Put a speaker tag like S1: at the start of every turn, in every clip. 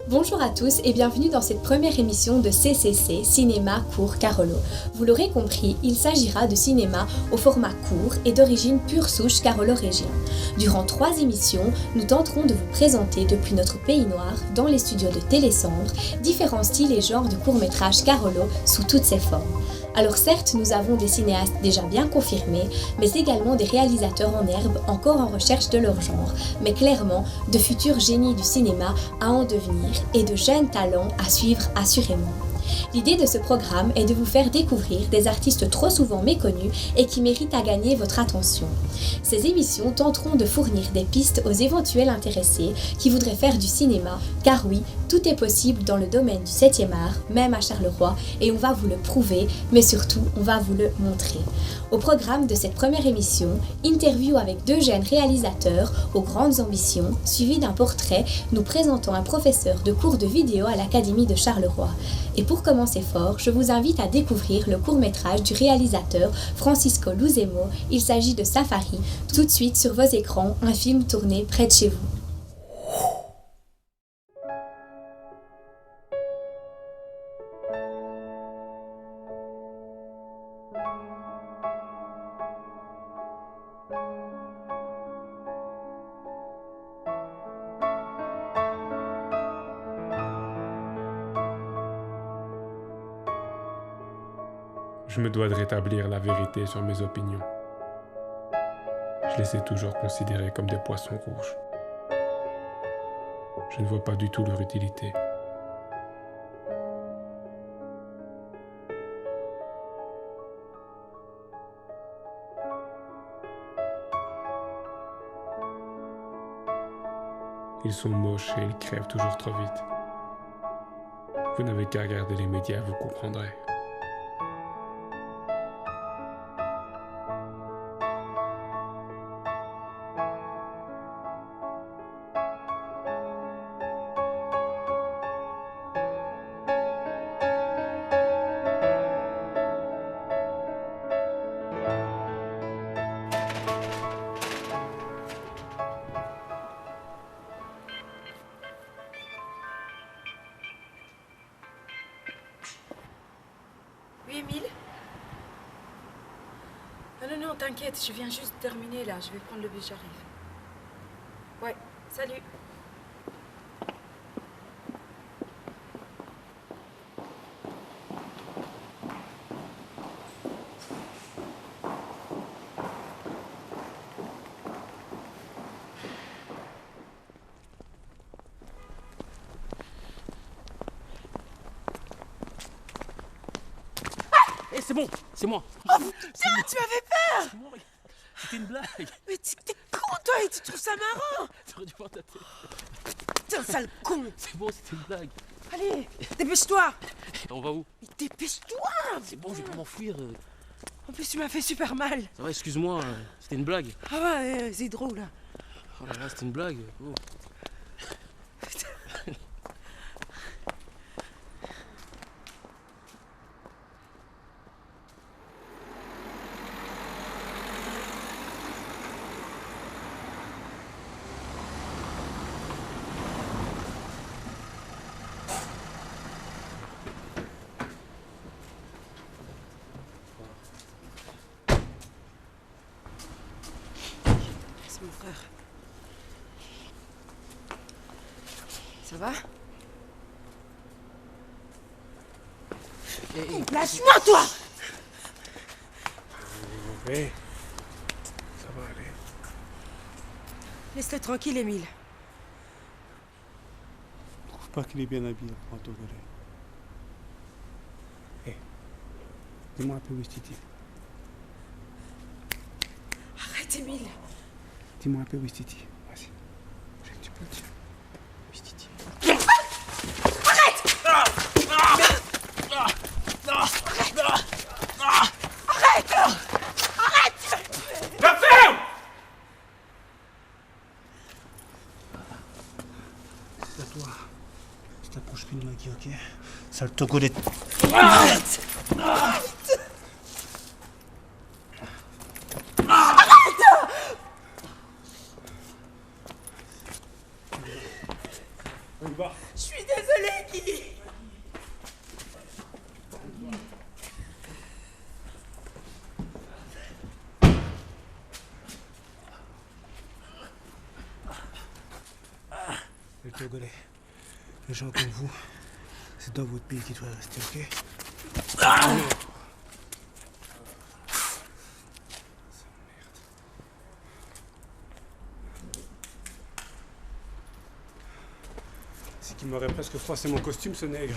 S1: Bonjour à tous et bienvenue dans cette première émission de CCC, Cinéma Court Carolo. Vous l'aurez compris, il s'agira de cinéma au format court et d'origine pure souche carolo-régien. Durant 3 émissions, nous tenterons de vous présenter depuis notre pays noir, dans les studios de Télécendre, différents styles et genres de courts-métrages carolo sous toutes ses formes. Alors certes, nous avons des cinéastes déjà bien confirmés, mais également des réalisateurs en herbe encore en recherche de leur genre, mais clairement de futurs génies du cinéma à en devenir et de jeunes talents à suivre assurément. L'idée de ce programme est de vous faire découvrir des artistes trop souvent méconnus et qui méritent à gagner votre attention. Ces émissions tenteront de fournir des pistes aux éventuels intéressés qui voudraient faire du cinéma, car oui, tout est possible dans le domaine du 7e art, même à Charleroi, et on va vous le prouver, mais surtout, on va vous le montrer. Au programme de cette première émission, interview avec 2 jeunes réalisateurs aux grandes ambitions, suivi d'un portrait nous présentant un professeur de cours de vidéo à l'Académie de Charleroi. Et pour commencer fort, je vous invite à découvrir le court-métrage du réalisateur Francisco Luzemo. Il s'agit de Safari. Tout de suite sur vos écrans, un film tourné près de chez vous.
S2: Je me dois de rétablir la vérité sur mes opinions. Je les ai toujours considérés comme des poissons rouges. Je ne vois pas du tout leur utilité. Ils sont moches et ils crèvent toujours trop vite. Vous n'avez qu'à regarder les médias, vous comprendrez.
S3: Oui, Émile? Non, t'inquiète, je viens juste de terminer là, je vais prendre le bus, j'arrive. Ouais, salut.
S4: C'est bon, c'est moi.
S3: Oh putain, tu m'avais peur!
S4: C'est moi, c'était une blague.
S3: Mais t'es con toi et tu trouves ça marrant?
S4: T'aurais dû voir ta tête.
S3: Putain, sale con!
S4: C'est bon, c'était une blague.
S3: Allez, dépêche-toi!
S4: On va où?
S3: Mais dépêche-toi!
S4: C'est bon, je vais pas m'enfuir.
S3: En plus, tu m'as fait super mal.
S4: Ça va, excuse-moi, c'était une blague.
S3: Ah ouais, c'est drôle là.
S4: Oh là là, c'était une blague. Oh.
S3: C'est mon frère. Ça va? Lâche-moi, toi!
S2: Oui, ça va aller.
S3: Laisse-le tranquille, Émile.
S5: pas qu'il est bien habillé pour un Togolais. Hé, dis-moi un peu où est Titi.
S3: Arrête, Émile.
S5: Dis-moi un peu où est Titi. Vas-y. Tu peux le dire. Où est Titi? C'est à toi. Tu t'approches plus de Maggie, ok? Sale Togolais. On y va.
S3: Je suis désolée, Guy.
S5: Les Togolais, les gens comme vous, c'est dans votre pays qu'il doit rester, ok? C'est qu'il m'aurait presque froissé mon costume, ce nègre.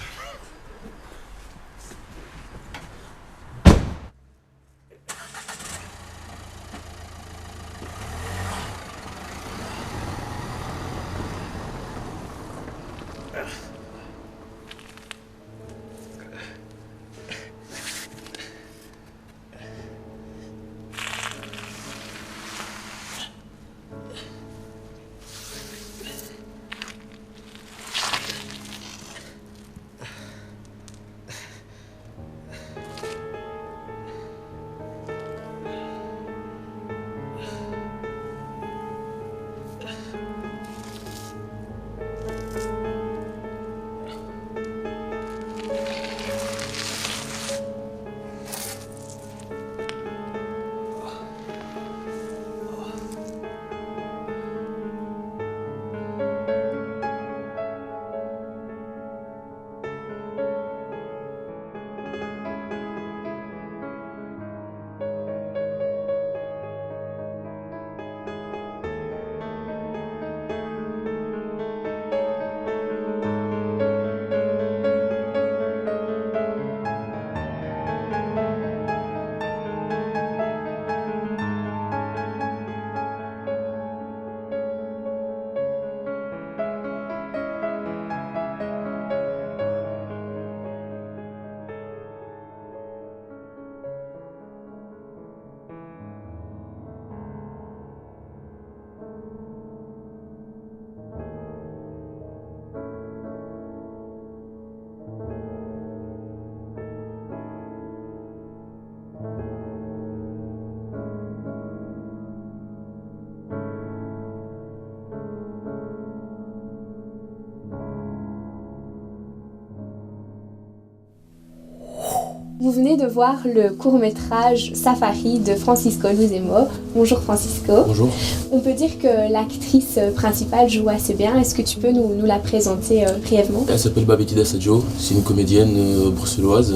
S1: Vous venez de voir le court-métrage Safari de Francisco Luzemo. Bonjour Francisco.
S4: Bonjour.
S1: On peut dire que l'actrice principale joue assez bien. Est-ce que tu peux nous la présenter brièvement?
S4: Elle s'appelle Babetida Sadio, c'est une comédienne bruxelloise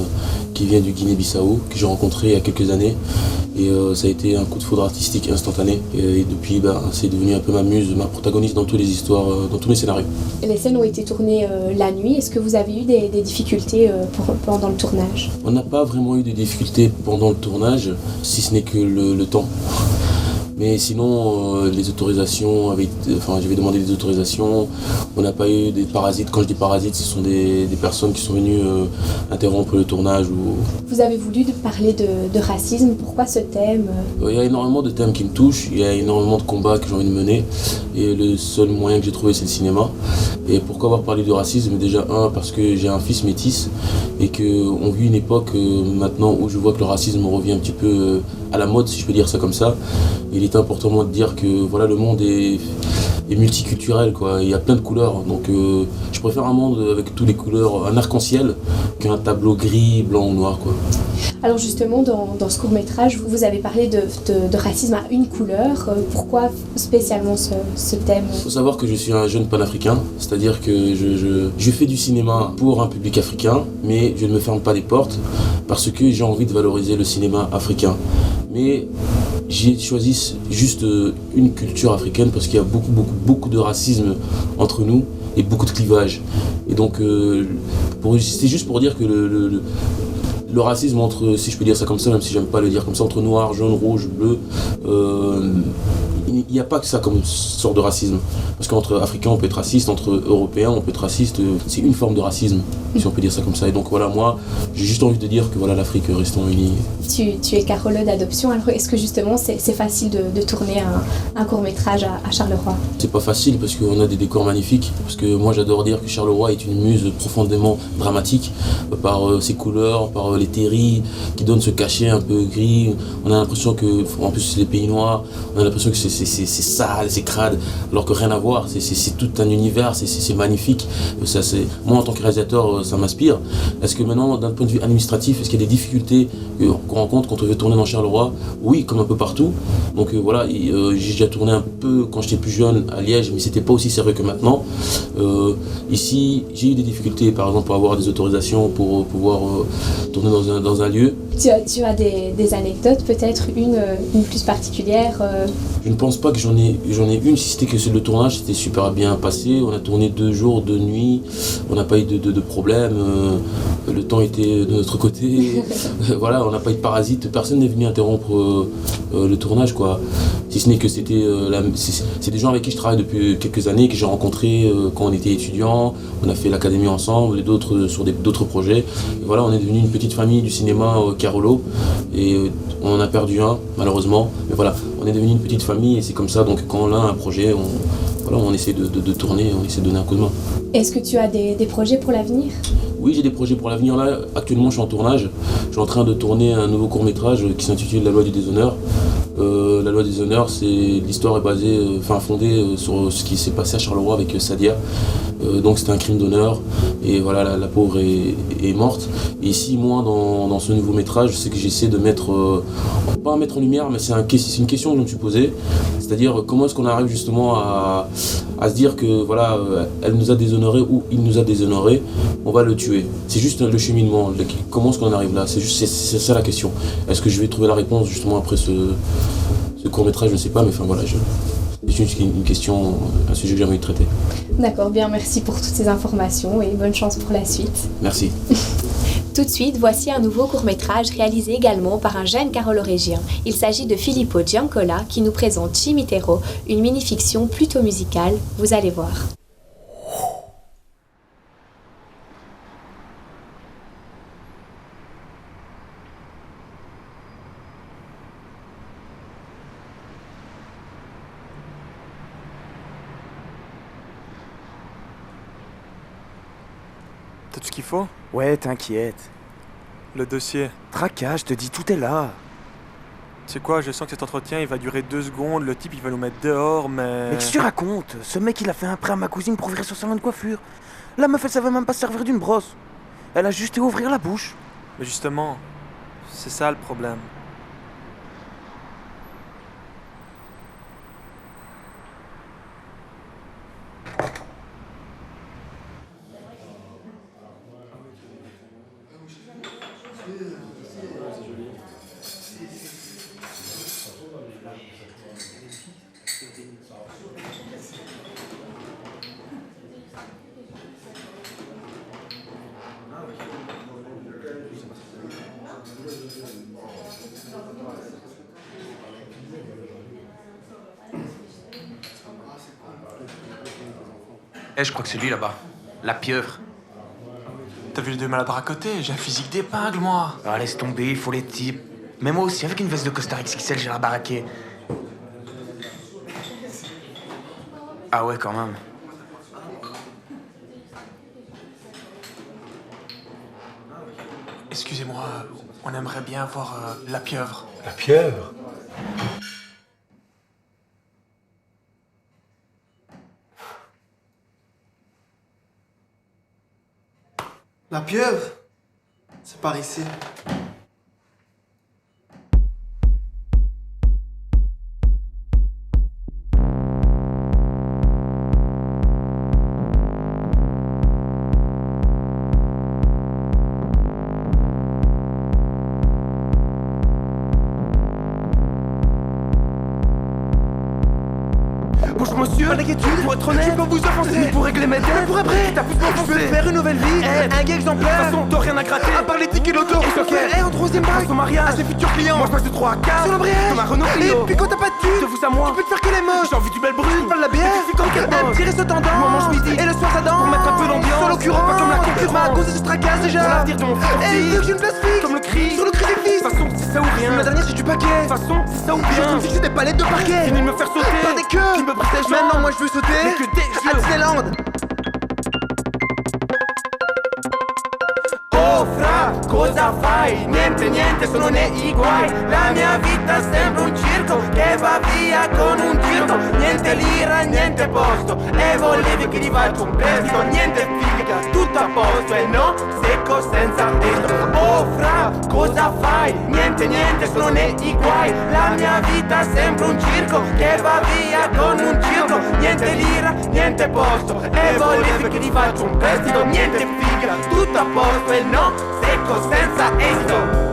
S4: qui vient du Guinée-Bissau, que j'ai rencontrée il y a quelques années. Et ça a été un coup de foudre artistique instantané. Et depuis, c'est devenu un peu ma muse, ma protagoniste dans toutes les histoires, dans tous mes scénarios.
S1: Les scènes ont été tournées la nuit. Est-ce que vous avez eu des difficultés pendant le tournage?
S4: On n'a pas vraiment eu de difficultés pendant le tournage, si ce n'est que le temps. Mais sinon, les autorisations, j'avais demandé des autorisations, on n'a pas eu des parasites. Quand je dis parasites, ce sont des personnes qui sont venues interrompre le tournage.
S1: Vous avez voulu parler de racisme, pourquoi ce thème?
S4: Il y a énormément de thèmes qui me touchent, il y a énormément de combats que j'ai envie de mener, et le seul moyen que j'ai trouvé, c'est le cinéma. Et pourquoi avoir parlé de racisme? Déjà, parce que j'ai un fils métis, et qu'on vit une époque maintenant où je vois que le racisme revient un petit peu à la mode, si je peux dire ça comme ça. Il est important moi de dire que voilà, le monde est multiculturel, quoi. Il y a plein de couleurs, donc je préfère un monde avec toutes les couleurs, un arc-en-ciel, qu'un tableau gris, blanc ou noir, quoi.
S1: Alors justement, dans ce court-métrage, vous avez parlé de racisme à une couleur. Pourquoi spécialement ce thème?
S4: Il faut savoir que je suis un jeune panafricain, c'est-à-dire que je fais du cinéma pour un public africain, mais je ne me ferme pas les portes parce que j'ai envie de valoriser le cinéma africain. Mais j'ai choisi juste une culture africaine parce qu'il y a beaucoup de racisme entre nous et beaucoup de clivages. Et donc, c'est juste pour dire que le racisme entre, si je peux dire ça comme ça, même si j'aime pas le dire comme ça, entre noir, jaune, rouge, bleu, il n'y a pas que ça comme sorte de racisme. Parce qu'entre Africains on peut être raciste, entre Européens on peut être raciste, c'est une forme de racisme, si on peut dire ça comme ça. Et donc voilà, moi j'ai juste envie de dire que voilà, l'Afrique, restons unis.
S1: Tu es Carolo d'adoption, alors est-ce que justement c'est facile de tourner un court-métrage à Charleroi?
S4: C'est pas facile parce qu'on a des décors magnifiques, parce que moi j'adore dire que Charleroi est une muse profondément dramatique, par ses couleurs, par les terris qui donnent ce cachet un peu gris. On a l'impression que, en plus c'est les pays noirs, on a l'impression que c'est sale, c'est crade, alors que rien à voir, c'est tout un univers, c'est magnifique. Moi en tant que réalisateur, ça m'inspire. Est-ce que maintenant, d'un point de vue administratif, est-ce qu'il y a des difficultés qu'on rencontre quand on veut tourner dans Charleroi? Oui, comme un peu partout. Donc voilà, j'ai déjà tourné un peu quand j'étais plus jeune à Liège, mais c'était pas aussi sérieux que maintenant. Ici, j'ai eu des difficultés, par exemple, pour avoir des autorisations pour pouvoir tourner dans un lieu.
S1: Tu as des anecdotes, peut-être une plus particulière
S4: Je ne pense pas que j'en ai une, si c'était que le tournage s'était super bien passé. On a tourné 2 jours, 2 nuits, on n'a pas eu de problème, le temps était de notre côté. Voilà, on n'a pas eu de parasites, personne n'est venu interrompre le tournage, quoi. Si ce n'est que c'est des gens avec qui je travaille depuis quelques années, que j'ai rencontrés quand on était étudiants, on a fait l'académie ensemble et d'autres sur d'autres projets. Et voilà, on est devenu une petite famille du cinéma Carolo, et on en a perdu un malheureusement, mais voilà, on est devenu une petite famille et c'est comme ça. Donc quand on a un projet, on essaie de tourner, on essaie de donner un coup de main.
S1: Est-ce que tu as des projets pour l'avenir?
S4: Oui, j'ai des projets pour l'avenir. Là, actuellement, je suis en tournage. Je suis en train de tourner un nouveau court-métrage qui s'intitule La loi du déshonneur. La loi du déshonneur, l'histoire est basée, fondée sur ce qui s'est passé à Charleroi avec Sadia. Donc c'était un crime d'honneur et voilà, la pauvre est morte. Et ici, moi, dans ce nouveau métrage, c'est que j'essaie de mettre, pas à mettre en lumière, mais c'est une question que je me suis posée. C'est-à-dire comment est-ce qu'on arrive justement à se dire que voilà, elle nous a déshonorés ou il nous a déshonorés, on va le tuer. C'est juste le cheminement. Comment est-ce qu'on arrive là? C'est ça la question. Est-ce que je vais trouver la réponse justement après ce court-métrage? Je ne sais pas, mais enfin voilà, c'est une question, un sujet que j'ai envie de traiter.
S1: D'accord, bien, merci pour toutes ces informations et bonne chance pour la suite.
S4: Merci.
S1: Tout de suite, voici un nouveau court-métrage réalisé également par un jeune carolorégien. Il s'agit de Filippo Giancola qui nous présente Cimitero, une mini-fiction plutôt musicale. Vous allez voir.
S6: T'as tout ce qu'il faut?
S5: Ouais, t'inquiète.
S6: Le dossier.
S5: Tracas, je te dis, tout est là.
S6: Tu sais quoi, je sens que cet entretien il va durer 2 secondes, le type il va nous mettre dehors, mais...
S5: Mais qu'est-ce que tu racontes? Ce mec, il a fait un prêt à ma cousine pour ouvrir son salon de coiffure. La meuf, elle savait même pas se servir d'une brosse. Elle a juste à ouvrir la bouche.
S6: Mais justement, c'est ça le problème.
S7: Je crois que c'est lui là-bas. La pieuvre.
S6: T'as vu les 2 maladroits à côté? J'ai un physique d'épingle, moi.
S7: Ah, laisse tomber, il faut les types. Mais moi aussi, avec une veste de costard XXL, j'ai la baraquée. Ah ouais, quand même.
S6: Excusez-moi, on aimerait bien voir la pieuvre.
S8: La pieuvre?
S9: La pieuvre? C'est par ici.
S5: Bonjour monsieur, pas d'inquiétude.
S6: Pour être honnête,
S5: tu peux vous offenser.
S6: mais pour régler mes dettes,
S5: pour après,
S6: t'as pu m'enfoncer.
S5: je veux faire une nouvelle vie, un gars exemplaire.
S6: De toute façon, t'as rien à gratter.
S5: À part les tickets d'auto,
S6: ok.
S5: et en troisième bac,
S6: Son mariage,
S5: à ses futurs clients.
S6: moi je passe de 3 à 4
S5: sur l'embrayage,
S6: comme un Renault
S5: et
S6: Clio.
S5: puis quand t'as pas de
S6: De
S5: thune,
S6: vous à moi,
S5: tu peux te faire que les moches.
S6: j'ai envie du bel brune.
S5: Pas de la bière,
S6: C'est comme quel
S5: un
S6: boss.
S5: petit resto tendance.
S6: Moi, on mange midi.
S5: et le soir ça danse.
S6: Pour mettre un peu d'ambiance.
S5: Sur l'occurrence,
S6: Pas comme la concurrence.
S5: Ma cause se tracasse déjà.
S6: Pour l'avenir de mon futur
S5: Et
S6: fils.
S5: vu que j'ai une place fixe,
S6: Comme le cri.
S5: sur le crucifix.
S6: De toute façon, c'est ça ou rien.
S5: La dernière c'est du paquet.
S6: De toute façon, c'est ça ou
S5: Je
S6: rien.
S5: me fixer des palettes de parquet.
S6: Fini de me faire sauter.
S5: Par des queues
S6: Qui me brise les jambes.
S5: Maintenant moi je veux sauter.
S6: Mais que des
S5: à
S6: jeux.
S5: Disneyland.
S6: Oh fra, cosa fai? Niente, niente, sono nei guai. La mia vita sembra un circo che va via con un giro. Niente lira, niente posto. E volevi che ti faccio un prestito. Niente figa, tutto a posto. E no, secco senza estro. Oh fra, cosa fai? Niente, niente, sono nei guai. La mia vita sembra un circo che va via con un giro. Niente lira, niente posto. E volevi che ti faccio un prestito. Niente figa, tutto a posto. E no, secco senza esito.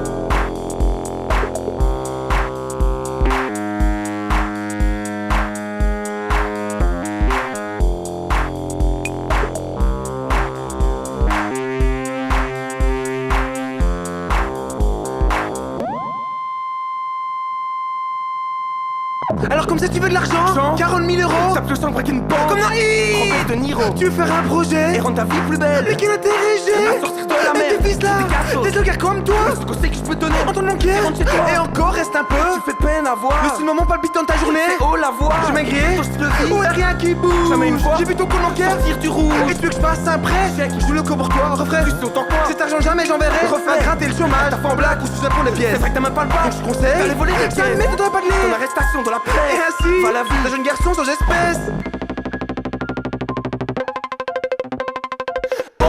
S5: Alors comme ça tu veux de l'argent, 40 000 euros.
S6: Ça peut sans braquer une banque.
S5: Comme dans
S6: Trempé de Niro.
S5: Tu veux faire un projet
S6: Et rendre ta vie plus belle.
S5: mais quel intérêt j'ai
S6: À sortir de la
S5: avec
S6: merde.
S5: tes fils là,
S6: Des cassos.
S5: des gars comme toi.
S6: Ce qu'on sait que je peux te donner.
S5: En ton manquer,
S6: Rentre chez toi.
S5: et encore reste un peu.
S6: Tu fais peine à voir.
S5: Le si le moment palpitant de ta journée.
S6: C'est haut la voix.
S5: Je maigris,
S6: Ton style de vie.
S5: ouais rien qui bouge.
S6: Jamais une fois.
S5: J'ai vu ton compte bancaire
S6: Sortir du rouge.
S5: et tu veux que je fasse un prêt. Je le co pour toi, refrais.
S6: Tu sautes en quoi?
S5: Cet argent jamais j'enverrai.
S6: Refais.
S5: À gratter le chômage, t'as fait en blague ou sous pour les pièces.
S6: C'est vrai que t'as même pas le bac.
S5: Donc je conseille,
S6: T'allais voler des
S5: ça
S6: pièces.
S5: me m'étonnerait pas de
S6: Ton
S5: lire.
S6: arrestation dans la
S5: Et
S6: presse.
S5: ainsi,
S6: Va la vie.
S5: d'un jeune garçon sans espèce.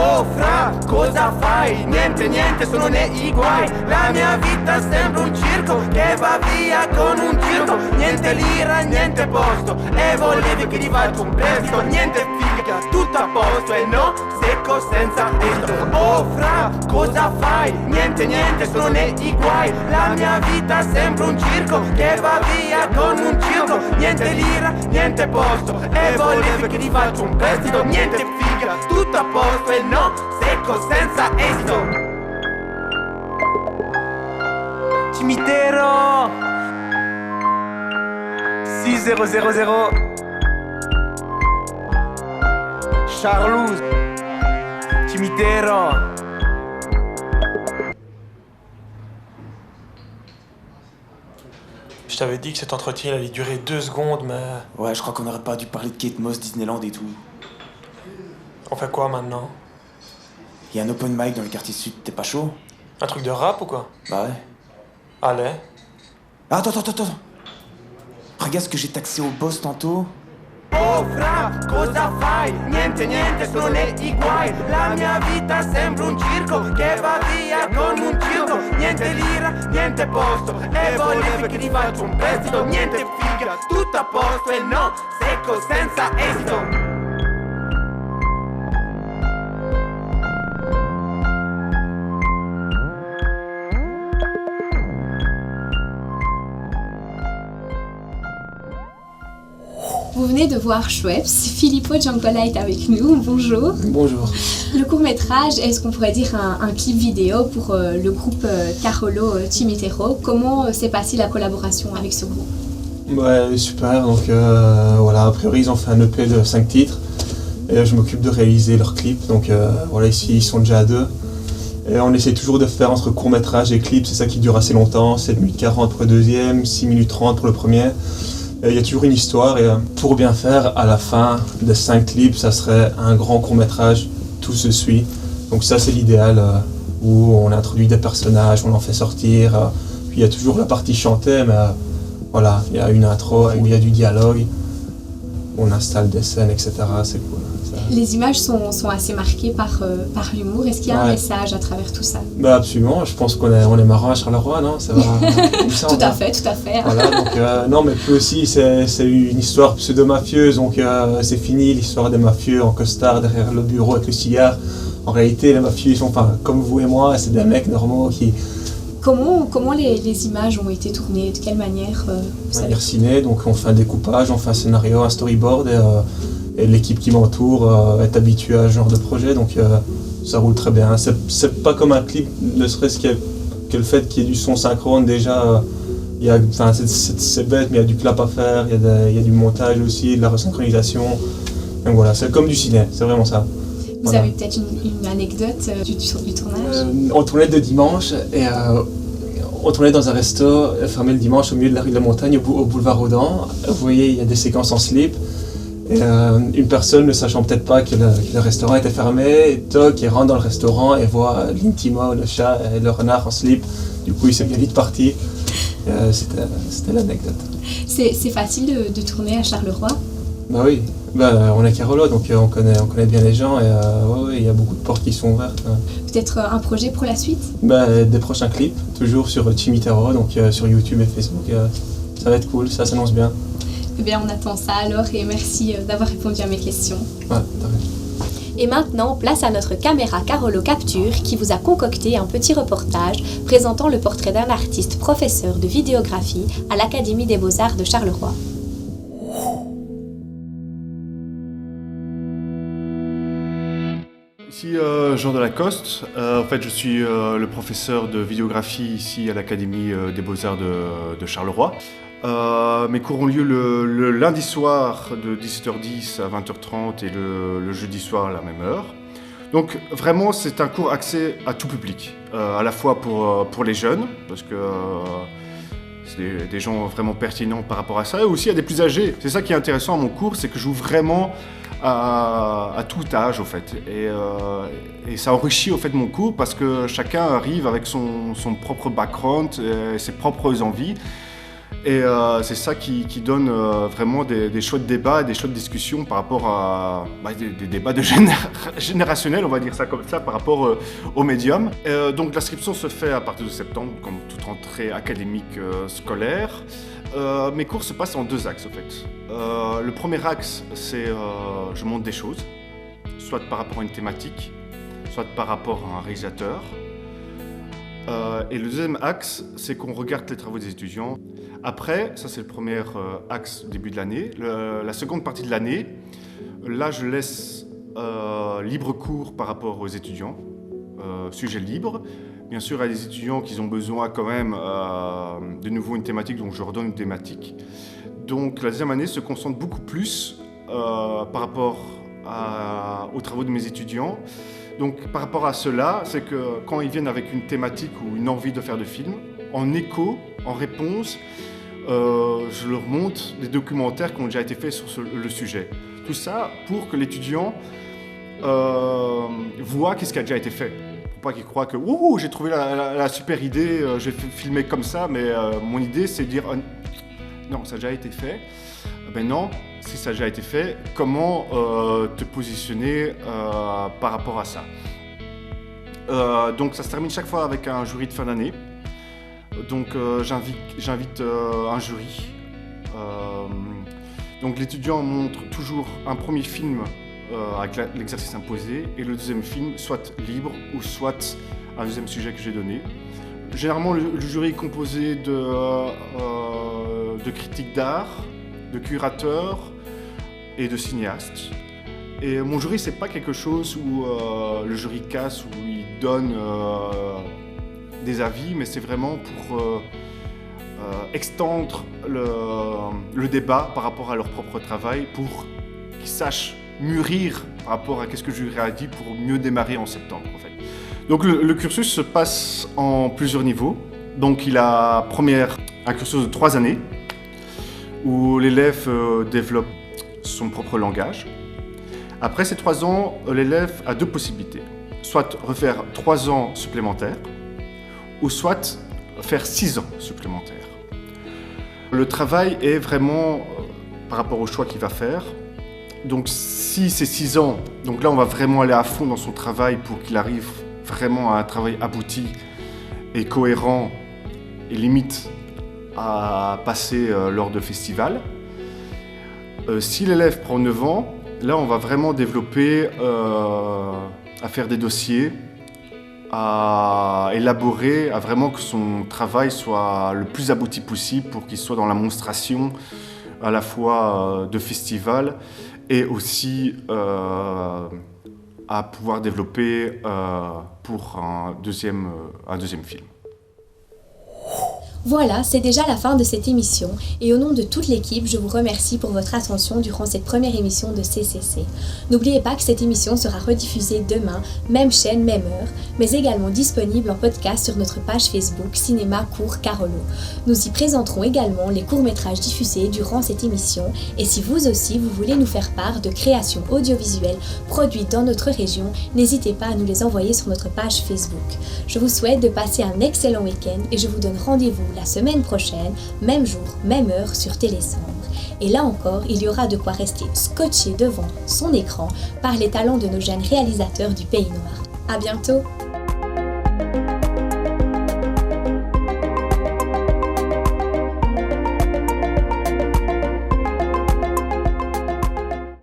S6: Oh fra, cosa fai? Niente, niente, sono nei guai. La mia vita sembra un circo che va via con un giro. Niente lira, niente posto. E volevi che ti faccio un prestito. Niente figa, tutto a posto. E no, secco senza estro. Oh fra, cosa fai? Niente, niente, sono nei guai. La mia vita sembra un circo che va via con un giro. Niente lira, niente posto. E volevi che ti faccio un prestito. Niente figa, tutto a posto. E no, secco senza esito. Cimitero 6000 Charlouse Cimitero.
S8: Je t'avais dit que cet entretien allait durer 2 secondes, mais
S7: Ouais, je crois qu'on aurait pas dû parler de Kate Moss, Disneyland et tout.
S8: on fait quoi maintenant?
S7: Il y a un open mic dans le quartier sud, t'es pas chaud?
S8: Un truc de rap ou quoi?
S7: Bah ouais.
S8: Allez.
S7: Attends. Regarde ce que j'ai taxé au boss tantôt.
S6: Oh fra, cosa fai? Niente, niente, sono nei guai. La mia vita sembra un circo che va via con un giro. Niente lira, niente posto. E volevi che ti faccio un prestito. Niente figa, tutto a posto. E no, secco senza esito.
S1: Vous venez de voir Schweppes, Filippo Giancola est avec nous, bonjour.
S4: Bonjour.
S1: Le court-métrage, est-ce qu'on pourrait dire un clip vidéo pour le groupe Carolo Cimitero? Comment s'est passée la collaboration avec ce groupe?
S10: Ouais, super, donc voilà, a priori ils ont fait un EP de 5 titres et je m'occupe de réaliser leurs clips, donc voilà, ici ils sont déjà à 2. Et on essaie toujours de faire entre court-métrage et clip, c'est ça qui dure assez longtemps, 7 minutes 40 pour le deuxième, 6 minutes 30 pour le premier. Il y a toujours une histoire et pour bien faire, à la fin des 5 clips, ça serait un grand court-métrage, tout se suit. Donc ça c'est l'idéal, où on introduit des personnages, on en fait sortir, puis il y a toujours la partie chantée, mais voilà, il y a une intro où il y a du dialogue, on installe des scènes, etc. C'est cool.
S1: Les images sont assez marquées par l'humour. Est-ce qu'il y a un
S10: Ouais.
S1: message à travers tout ça?
S10: Bah absolument, je pense qu'on est marrant à Charleroi, non? Ça va, comme ça,
S1: Tout à fait.
S10: Voilà, donc non, mais puis aussi c'est une histoire pseudo-mafieuse, donc c'est fini l'histoire des mafieux en costard derrière le bureau avec le cigare. En réalité, les mafieux sont, enfin, comme vous et moi, c'est des mecs normaux qui
S1: Comment les images ont été tournées? De quelle manière
S10: De manière ciné, donc on fait un découpage, on fait un scénario, un storyboard et l'équipe qui m'entoure est habituée à ce genre de projet, donc ça roule très bien. C'est pas comme un clip, ne serait-ce que le fait qu'il y ait du son synchrone déjà. C'est bête, mais il y a du clap à faire, il y a du montage aussi, de la resynchronisation. Donc voilà, c'est comme du ciné, c'est vraiment ça.
S1: Vous avez peut-être une anecdote du tournage?
S10: On tournait de dimanche et on tournait dans un resto fermé le dimanche au milieu de la rue de la Montagne, au boulevard Audan. Vous voyez, il y a des séquences en slip. Et une personne ne sachant peut-être pas que le restaurant était fermé, et toc, il rentre dans le restaurant et voit l'Intimo, le chat et le renard en slip. Du coup, il s'est bien vite parti. C'était l'anecdote.
S1: C'est facile de tourner à Charleroi?
S10: Bah oui, on est Carolo, donc on connaît bien les gens et il y a beaucoup de portes qui sont ouvertes.
S1: Peut-être un projet pour la suite?
S10: Des prochains clips, toujours sur Chimitaro, donc sur YouTube et Facebook. Ça va être cool, ça s'annonce bien.
S1: Eh bien, on attend ça alors et merci d'avoir répondu à mes questions.
S10: Ouais, t'as raison.
S1: Et maintenant, place à notre caméra Carolo Capture qui vous a concocté un petit reportage présentant le portrait d'un artiste professeur de vidéographie à l'Académie des Beaux-Arts de Charleroi.
S11: Ici Jean Delacoste, en fait je suis le professeur de vidéographie ici à l'Académie des Beaux-Arts de Charleroi. Mes cours ont lieu le lundi soir de 17h10 à 20h30 et le jeudi soir à la même heure. Donc vraiment c'est un cours axé à tout public, à la fois pour les jeunes, parce que c'est des gens vraiment pertinents par rapport à ça, et aussi à des plus âgés. C'est ça qui est intéressant à mon cours, c'est que je joue vraiment à tout âge au fait, et ça enrichit au fait mon cours parce que chacun arrive avec son propre background, ses propres envies. Et c'est ça qui donne vraiment des chouettes débats et des chouettes discussions par rapport à des débats générationnels, on va dire ça comme ça, par rapport au médium. Donc l'inscription se fait à partir de septembre, comme toute rentrée académique scolaire. Mes cours se passent en deux axes en fait. Le premier axe, c'est je montre des choses, soit par rapport à une thématique, soit par rapport à un réalisateur. Et le deuxième axe, c'est qu'on regarde les travaux des étudiants. Après, ça c'est le premier axe début de l'année. La seconde partie de l'année, là je laisse libre cours par rapport aux étudiants, sujet libre. Bien sûr, il y a des étudiants qui ont besoin quand même de nouveau une thématique, donc je leur donne une thématique. Donc la deuxième année se concentre beaucoup plus par rapport aux travaux de mes étudiants. Donc par rapport à cela, c'est que quand ils viennent avec une thématique ou une envie de faire de film, en écho, en réponse, je leur montre des documentaires qui ont déjà été faits sur le sujet. Tout ça pour que l'étudiant voit qu'est-ce qui a déjà été fait. Pour pas qu'il croie que « j'ai trouvé la super idée, je vais filmer comme ça », mais mon idée c'est de dire « non, ça a déjà été fait ». Ben non, si ça a déjà été fait, comment te positionner par rapport à ça. Donc ça se termine chaque fois avec un jury de fin d'année. Donc j'invite un jury. Donc l'étudiant montre toujours un premier film avec l'exercice imposé et le deuxième film soit libre ou soit un deuxième sujet que j'ai donné. Généralement le jury est composé de critiques d'art, de curateurs et de cinéastes. Et mon jury, c'est pas quelque chose où le jury casse, où il donne des avis, mais c'est vraiment pour extendre le débat par rapport à leur propre travail, pour qu'ils sachent mûrir par rapport à ce que le jury a dit pour mieux démarrer en septembre en fait. Donc le cursus se passe en plusieurs niveaux. Donc il a un cursus de 3 années où l'élève développe son propre langage. Après ces 3 ans, l'élève a 2 possibilités. Soit refaire 3 ans supplémentaires, ou soit faire 6 ans supplémentaires. Le travail est vraiment par rapport au choix qu'il va faire. Donc si c'est 6 ans, donc là on va vraiment aller à fond dans son travail pour qu'il arrive vraiment à un travail abouti et cohérent et limite à passer lors de festivals. Si l'élève prend 9 ans, là on va vraiment développer à faire des dossiers à élaborer, à vraiment que son travail soit le plus abouti possible pour qu'il soit dans la monstration à la fois de festival et aussi à pouvoir développer pour un deuxième film.
S1: Voilà, c'est déjà la fin de cette émission et au nom de toute l'équipe, je vous remercie pour votre attention durant cette première émission de CCC. N'oubliez pas que cette émission sera rediffusée demain, même chaîne, même heure, mais également disponible en podcast sur notre page Facebook Cinéma Cours Carolo. Nous y présenterons également les courts-métrages diffusés durant cette émission et si vous aussi vous voulez nous faire part de créations audiovisuelles produites dans notre région, n'hésitez pas à nous les envoyer sur notre page Facebook. Je vous souhaite de passer un excellent week-end et je vous donne rendez-vous la semaine prochaine, même jour, même heure sur Télécentre. Et là encore, il y aura de quoi rester scotché devant son écran par les talents de nos jeunes réalisateurs du Pays Noir. À bientôt!